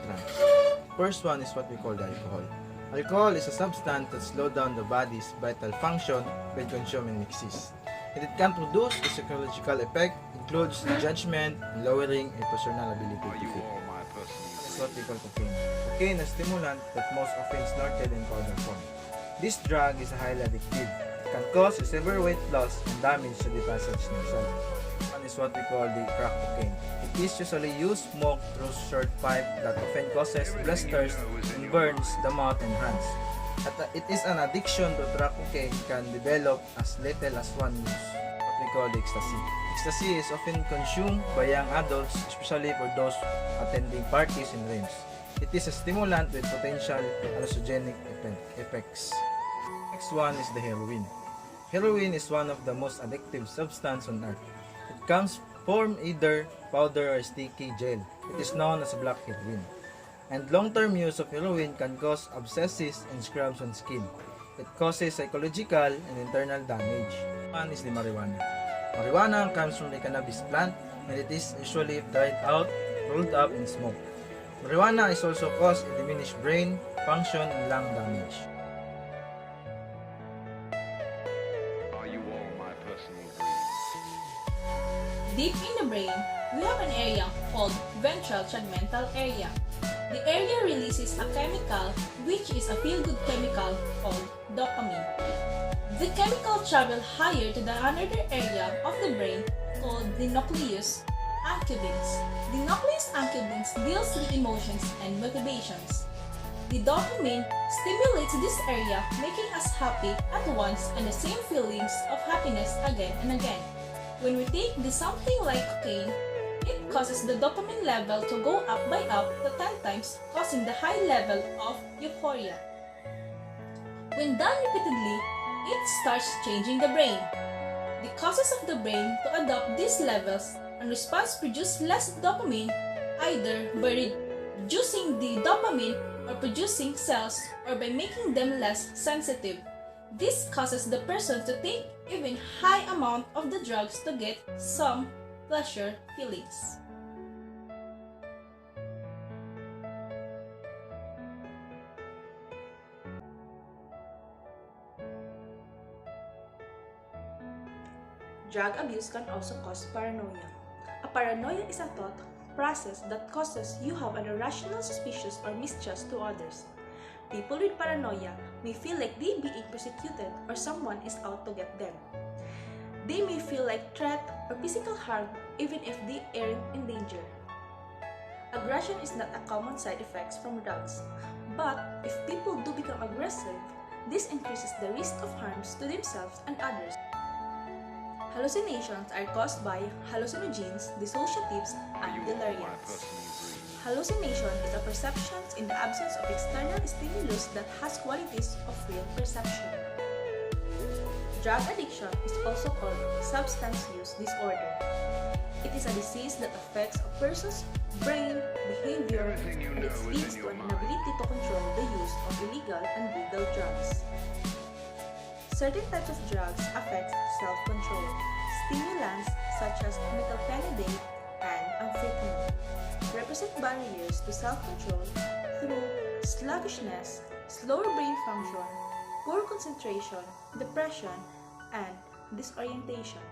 trance. First one is what we call the alcohol. Alcohol is a substance that slows down the body's vital function when consumed in excess. And it can produce a psychological effect, includes judgment, lowering a personal ability to think. That's what we call cocaine. Cocaine is a stimulant that most often snorted in powder form. This drug is highly addictive. It can cause a severe weight loss and damage to the passage nerve. One is what we call the crack cocaine. It is usually used smoked through short pipe that often causes blisters and burns the mouth and hands. It is an addiction to crack cocaine can develop as little as 1 use. What we call the ecstasy. Ecstasy is often consumed by young adults, especially for those attending parties and raves. It is a stimulant with potential hallucinogenic effects. Next one is the heroin. Heroin is one of the most addictive substances on earth. It comes from either powder or sticky gel. It is known as black heroin. And long-term use of heroin can cause abscesses and scabs on skin. It causes psychological and internal damage. One is the marijuana. Marijuana comes from the cannabis plant and it is usually dried out, rolled up, and smoked. Marijuana is also cause a diminished brain function and lung damage. Are you all my personal dreams? Deep in the brain, we have an area called ventral tegmental area. The area releases a chemical which is a feel-good chemical called dopamine. The chemical travels higher to the another area of the brain called the nucleus accumbens. The nucleus accumbens deals with emotions and motivations. The dopamine stimulates this area, making us happy at once and the same feelings of happiness again and again. When we take something like cocaine, it causes the dopamine level to go up by up to 10 times, causing the high level of euphoria. When done repeatedly, it starts changing the brain. The causes of the brain to adopt these levels and response produce less dopamine, either by reducing the dopamine or producing cells or by making them less sensitive. This causes the person to take even high amount of the drugs to get some pleasure feelings. Drug abuse can also cause paranoia. A paranoia is a thought process that causes you have an irrational suspicion or mistrust to others. People with paranoia may feel like they being persecuted or someone is out to get them. They may feel like threat or physical harm even if they aren't in danger. Aggression is not a common side effect from drugs, but if people do become aggressive, this increases the risk of harms to themselves and others. Hallucinations are caused by hallucinogens, dissociatives, and deliriums. Hallucination is a perception in the absence of external stimulus that has qualities of real perception. Drug addiction is also called substance use disorder. It is a disease that affects a person's brain, behavior, and it leads to an inability to control the use of illegal and legal drugs. Certain types of drugs affect self-control. Stimulants such as methylphenidate and amphetamine represent barriers to self-control through sluggishness, slower brain function, poor concentration, depression, and disorientation.